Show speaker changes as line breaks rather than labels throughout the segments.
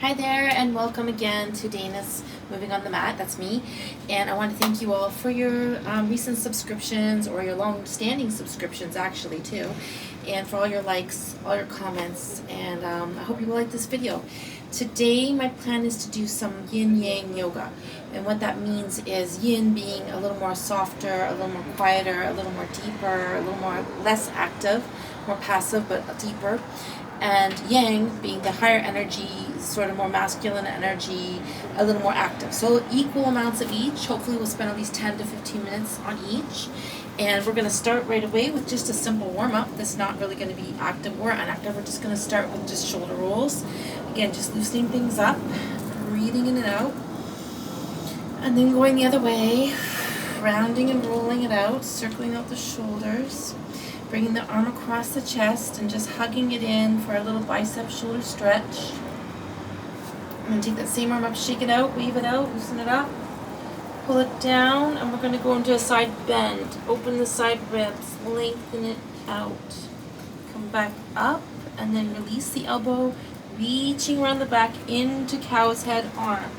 Hi there, and welcome again to Dana's Moving on the Mat. That's me, and I want to thank you all for your recent subscriptions, or your long-standing subscriptions actually too, and for all your likes, all your comments, and I hope you will like this video. Today my plan is to do some yin-yang yoga, and what that means is yin being a little more softer, a little more quieter, a little more deeper, a little more less active, more passive but deeper, and yang being the higher energy, sort of more masculine energy, a little more active. So equal amounts of each. Hopefully we'll spend at least 10 to 15 minutes on each. And we're going to start right away with just a simple warm-up. That's not really going to be active or inactive. We're just going to start with just shoulder rolls. Again, just loosening things up, breathing in and out. And then going the other way, rounding and rolling it out, circling out the shoulders. Bringing the arm across the chest and just hugging it in for a little bicep shoulder stretch. I'm going to take that same arm up, shake it out, wave it out, loosen it up, pull it down, and we're going to go into a side bend. Open the side ribs, lengthen it out. Come back up, and then release the elbow, reaching around the back into cow's head arms.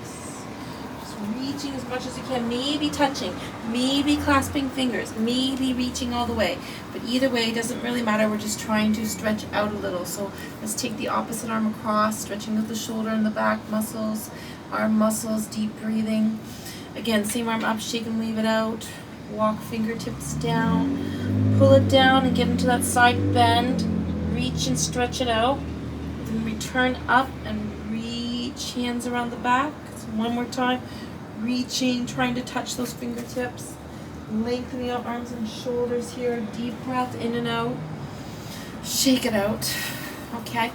Reaching as much as you can, maybe touching, maybe clasping fingers, maybe reaching all the way. But either way, it doesn't really matter. We're just trying to stretch out a little. So let's take the opposite arm across, stretching out the shoulder and the back muscles, arm muscles, deep breathing. Again, same arm up, shake and wave it out. Walk fingertips down, pull it down and get into that side bend. Reach and stretch it out. Then return up and reach, hands around the back. So one more time. Reaching, trying to touch those fingertips, lengthening out arms and shoulders here. Deep breath in and out. Shake it out. Okay,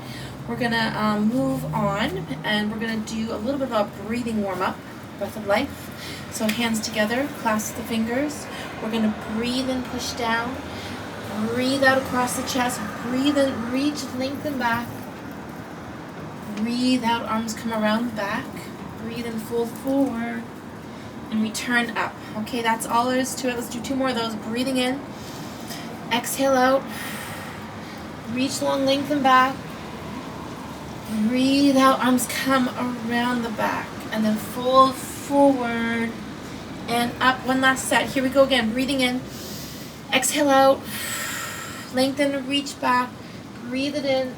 we're gonna move on, and we're gonna do a little bit of a breathing warm-up, breath of life. So hands together, clasp the fingers. We're gonna breathe in, push down. Breathe out across the chest. Breathe in, reach, lengthen back. Breathe out, arms come around the back. Breathe in, fold forward, and return up. Okay, that's all there is to it. Let's do two more of those. Breathing in, exhale out, reach long, lengthen back. Breathe out, arms come around the back, and then fold forward and up. One last set. Here we go again. Breathing in, exhale out, lengthen, reach back, breathe it in.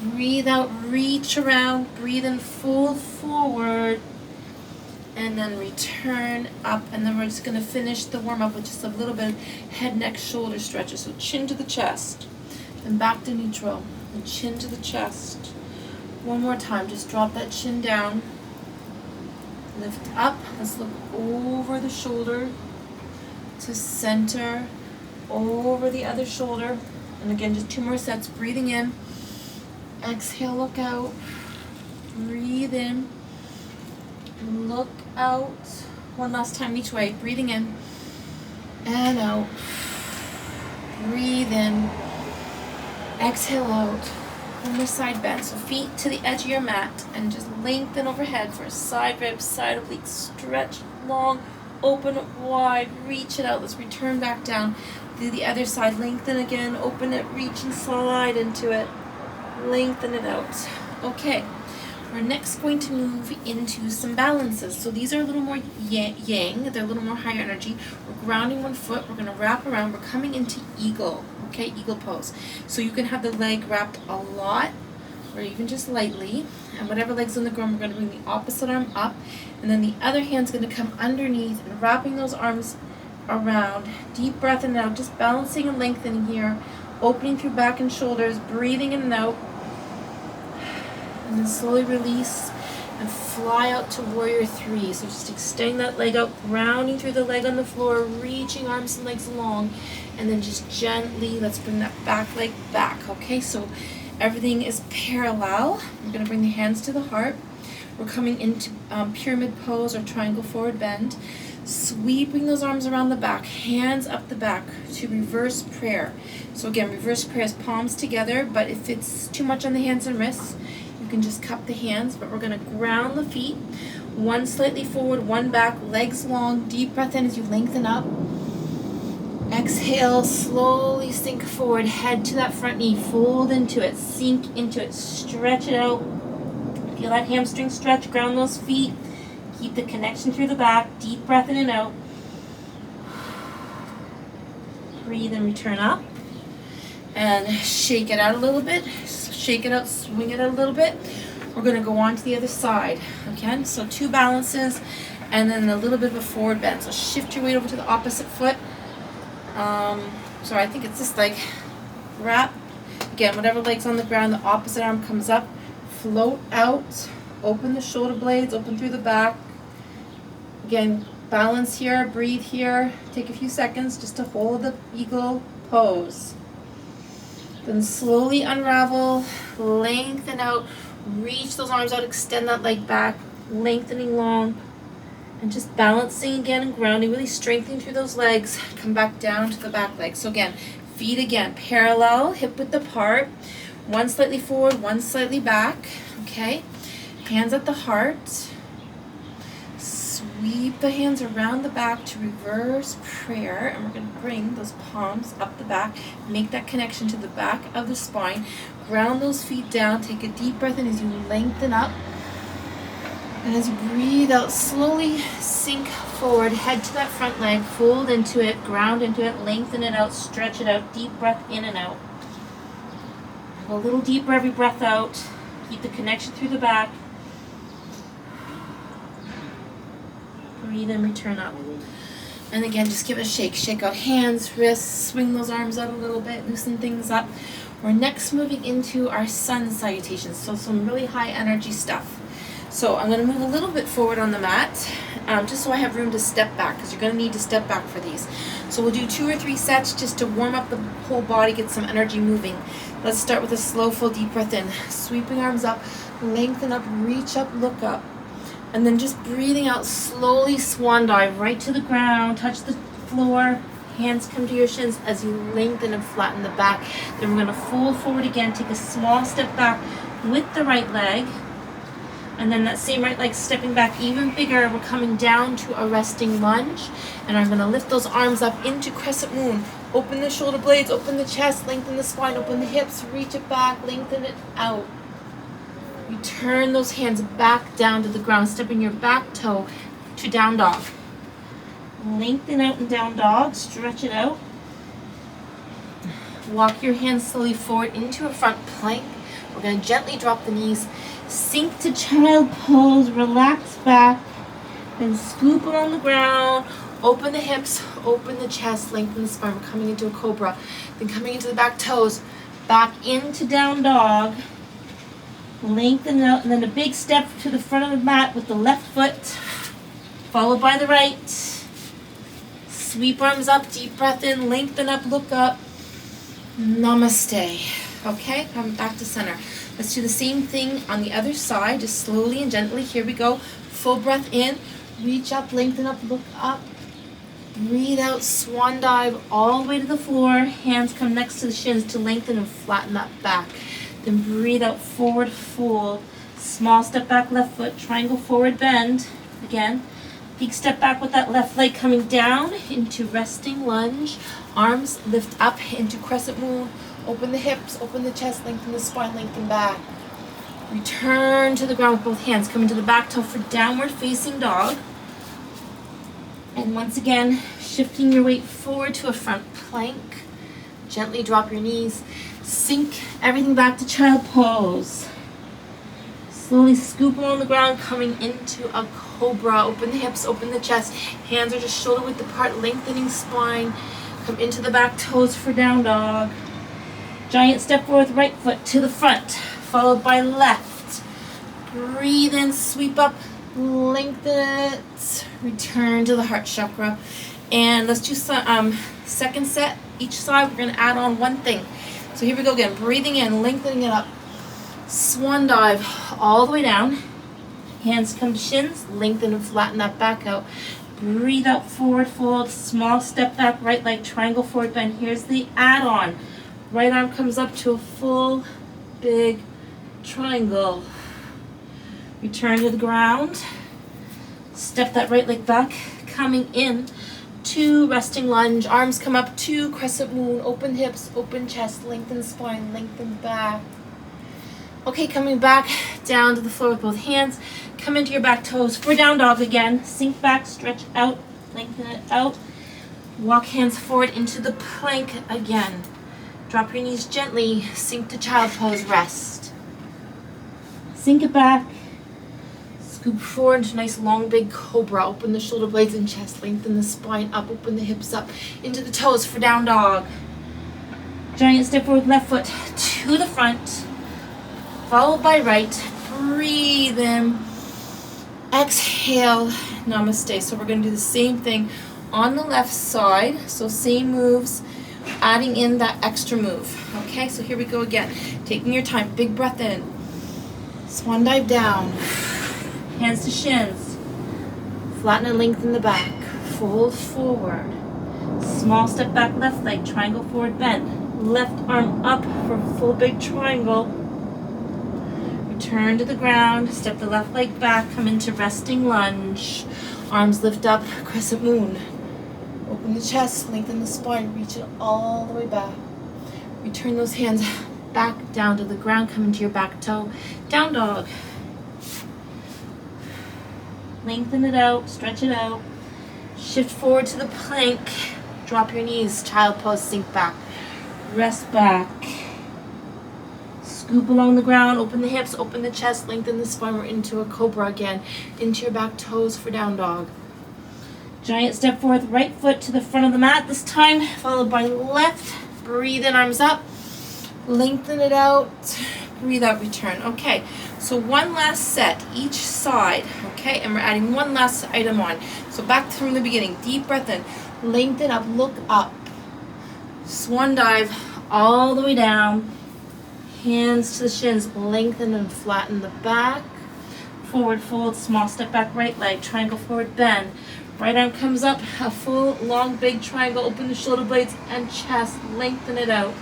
Breathe out, reach around, breathe in, fold forward, and then return up. And then we're just going to finish the warm-up with just a little bit of head, neck, shoulder stretches. So chin to the chest, and back to neutral, and chin to the chest. One more time, just drop that chin down, lift up. Let's look over the shoulder to center, over the other shoulder. And again, just two more sets, breathing in. Exhale, look out, breathe in, look out. One last time each way, breathing in and out, breathe in, exhale out. One more side bend, so feet to the edge of your mat, and just lengthen overhead for a side rib, side oblique, stretch long, open it wide, reach it out. Let's return back down, do the other side, lengthen again, open it, reach and slide into it. Lengthen it out. Okay, we're next going to move into some balances. So these are a little more yang, they're a little more higher energy. We're grounding one foot, we're going to wrap around, we're coming into eagle, okay, eagle pose. So you can have the leg wrapped a lot, or even just lightly, and whatever leg's on the ground, we're going to bring the opposite arm up, and then the other hand's going to come underneath and wrapping those arms around. Deep breath in and out, just balancing and lengthening here, opening through back and shoulders, breathing in and out. And then slowly release and fly out to warrior three. So just extend that leg out, grounding through the leg on the floor, reaching arms and legs long, and then just gently, let's bring that back leg back. Okay, so everything is parallel. I'm going to bring the hands to the heart. We're coming into pyramid pose or triangle forward bend. Sweeping those arms around the back, hands up the back to reverse prayer. So again, reverse prayer is palms together, but if it's too much on the hands and wrists, you can just cup the hands, but we're going to ground the feet, one slightly forward, one back, legs long, deep breath in as you lengthen up. Exhale, slowly sink forward, head to that front knee, fold into it, sink into it, stretch it out.
Feel that hamstring stretch, ground those feet. Keep the connection through the back. Deep breath in and out. Breathe and return up.
And shake it out a little bit. Shake it out, swing it out a little bit. We're going to go on to the other side. Okay, so 2 balances and then a little bit of a forward bend. So shift your weight over to the opposite foot. Sorry, I think it's just like wrap. Again, whatever leg's on the ground, the opposite arm comes up. Float out. Open the shoulder blades, open through the back. Again, balance here, breathe here. Take a few seconds just to hold the eagle pose. Then slowly unravel, lengthen out, reach those arms out, extend that leg back, lengthening long, and just balancing again and grounding, really strengthening through those legs. Come back down to the back leg. So again, feet again, parallel, hip width apart, one slightly forward, one slightly back, okay? Hands at the heart. Sweep the hands around the back to reverse prayer, and we're going to bring those palms up the back, make that connection to the back of the spine, ground those feet down, take a deep breath in as you lengthen up, and as you breathe out, slowly sink forward, head to that front leg, fold into it, ground into it, lengthen it out, stretch it out, deep breath in and out. Go a little deeper every breath out, keep the connection through the back. Breathe and return up. And again, just give it a shake. Shake out hands, wrists, swing those arms out a little bit, loosen things up. We're next moving into our sun salutations, so some really high energy stuff. So I'm going to move a little bit forward on the mat, just so I have room to step back, because you're going to need to step back for these. So we'll do 2 or 3 sets just to warm up the whole body, get some energy moving. Let's start with a slow, full, deep breath in. Sweeping arms up, lengthen up, reach up, look up. And then just breathing out, slowly swan dive right to the ground, touch the floor, hands come to your shins as you lengthen and flatten the back. Then we're going to fold forward again, take a small step back with the right leg. And then that same right leg stepping back even bigger. We're coming down to a resting lunge. And I'm going to lift those arms up into crescent moon. Open the shoulder blades, open the chest, lengthen the spine, open the hips, reach it back, lengthen it out. You turn those hands back down to the ground, stepping your back toe to down dog. Lengthen out in down dog, stretch it out. Walk your hands slowly forward into a front plank. We're going to gently drop the knees, sink to child pose, relax back, then scoop along the ground, open the hips, open the chest, lengthen the spine. We're coming into a cobra, then coming into the back toes, back into down dog. Lengthen out, and then a big step to the front of the mat with the left foot, followed by the right. Sweep arms up, deep breath in, lengthen up, look up. Namaste. Okay, come back to center. Let's do the same thing on the other side, just slowly and gently. Here we go. Full breath in, reach up, lengthen up, look up. Breathe out, swan dive all the way to the floor. Hands come next to the shins to lengthen and flatten that back. Then breathe out, forward fold. Small step back, left foot, triangle forward bend. Again, big step back with that left leg coming down into resting lunge. Arms lift up into crescent moon. Open the hips, open the chest, lengthen the spine, lengthen back. Return to the ground with both hands. Come into the back toe for downward facing dog. And once again, shifting your weight forward to a front plank. Gently drop your knees. Sink everything back to child pose. Slowly scoop along the ground, coming into a cobra. Open the hips, open the chest. Hands are just shoulder width apart, lengthening spine. Come into the back toes for down dog. Giant step forward with right foot to the front, followed by left. Breathe in, sweep up, lengthen it. Return to the heart chakra. And let's do some second set. Each side, we're going to add on one thing. So here we go again. Breathing in, lengthening it up. Swan dive all the way down. Hands come to shins. Lengthen and flatten that back out. Breathe out, forward fold. Small step back, right leg, triangle forward bend. Here's the add-on. Right arm comes up to a full, big triangle. Return to the ground. Step that right leg back. Coming in to resting lunge. Arms come up to crescent moon. Open hips, open chest, lengthen spine, lengthen back. Okay, coming back
down to the floor with both hands. Come into your back toes for down dog again. Sink back, stretch out, lengthen it out. Walk hands forward into the plank again. Drop your knees gently, sink to child pose, rest. Sink it back. Scoop forward into a nice long big cobra. Open the shoulder blades and chest. Lengthen the spine up. Open the hips up into the toes for down dog. Giant step forward, left foot to the front. Followed by right. Breathe in. Exhale. Namaste. So we're going to do the same thing on the left side. So same moves. Adding in that extra move. Okay, so here we go again. Taking your time. Big breath in. Swan dive down. Hands to shins. Flatten and lengthen the back. Fold forward. Small step back left leg. Triangle forward bend. Left arm up for a full big triangle. Return to the ground. Step the left leg back. Come into resting lunge. Arms lift up. Crescent moon. Open the chest. Lengthen the spine. Reach it all the way back. Return those hands back down to the ground. Come into your back toe. Down dog. Lengthen it out, stretch it out. Shift forward to the plank. Drop your knees, child pose, sink back. Rest back. Scoop along the ground, open the hips, open the chest, lengthen the spine. We're into a cobra again. Into your back toes for down dog. Giant step forward, right foot to the front of the mat this time, followed by left. Breathe in, arms up. Lengthen it out. Breathe out, return. Okay, so one last set, each side, okay? And we're adding one last item on. So back from the beginning, deep breath in, lengthen up, look up. Swan dive all the way down. Hands to the shins, lengthen and flatten the back. Forward fold, small step back, right leg, triangle forward bend. Right arm comes up, a full, long, big triangle. Open the shoulder blades and chest, lengthen it out.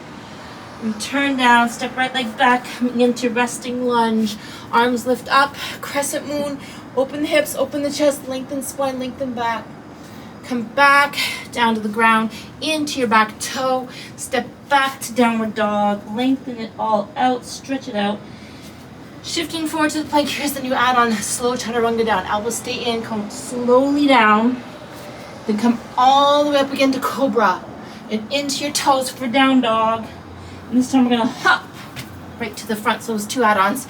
And turn down, step right leg back, coming into resting lunge. Arms lift up, crescent moon. Open the hips, open the chest, lengthen spine, lengthen back. Come back, down to the ground, into your back toe. Step back to downward dog. Lengthen it all out, stretch it out. Shifting forward to the plank, here's the new add-on, slow chaturanga down. Elbows stay in, come slowly down. Then come all the way up again to cobra. And into your toes for down dog. And this time we're going to hop right to the front. So those two add-ons.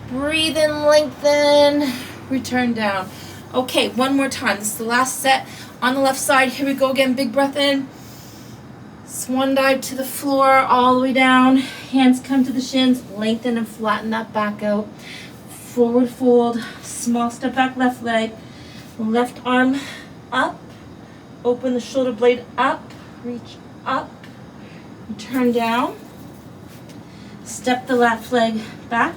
Breathe in, lengthen, return down. Okay, one more time. This is the last set on the left side. Here we go again. Big breath in. Swan dive to the floor, all the way down. Hands come to the shins. Lengthen and flatten that back out. Forward fold. Small step back left leg. Left arm up. Open the shoulder blade up. Reach up. Turn down. Step the left leg back.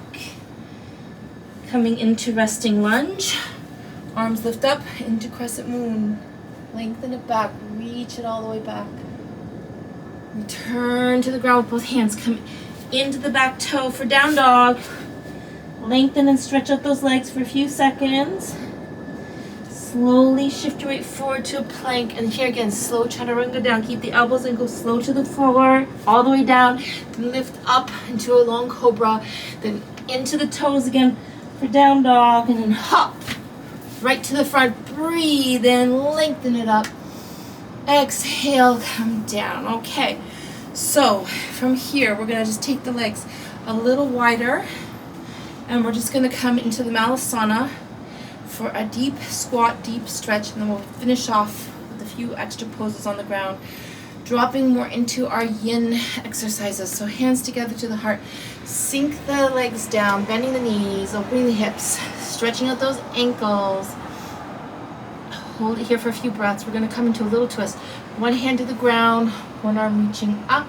Coming into resting lunge. Arms lift up into crescent moon. Lengthen it back. Reach it all the way back. Return to the ground with both hands. Come into the back toe for down dog. Lengthen and stretch out those legs for a few seconds. Slowly shift your weight forward to a plank. And here again, slow chaturanga down. Keep the elbows and go slow to the floor. All the way down. Then lift up into a long cobra. Then into the toes again for down dog. And then hop right to the front. Breathe in. Lengthen it up. Exhale, come down. Okay, so from here, we're going to just take the legs a little wider. And we're just going to come into the Malasana for a deep squat, deep stretch, and then we'll finish off with a few extra poses on the ground, dropping more into our yin exercises. So hands together to the heart, sink the legs down, bending the knees, opening the hips, stretching out those ankles. Hold it here for a few breaths. We're going to come into a little twist. One hand to the ground, one arm reaching up,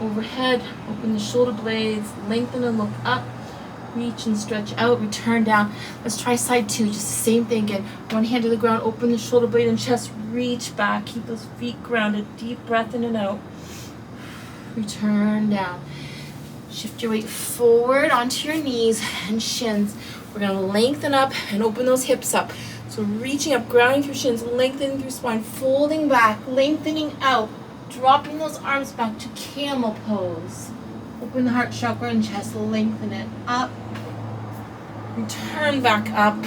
overhead, open the shoulder blades, lengthen and look up. Reach and stretch out, return down. Let's try side two, just the same thing again. One hand to the ground, open the shoulder blade and chest, reach back. Keep those feet grounded, deep breath in and out. Return down. Shift your weight forward onto your knees and shins. We're gonna lengthen up and open those hips up. So reaching up, grounding through shins, lengthening through spine, folding back, lengthening out, dropping those arms back to camel pose. Open the heart chakra and chest, lengthen it up. return back up,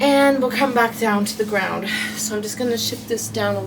and we'll come back down to the ground. So I'm just going to shift this down a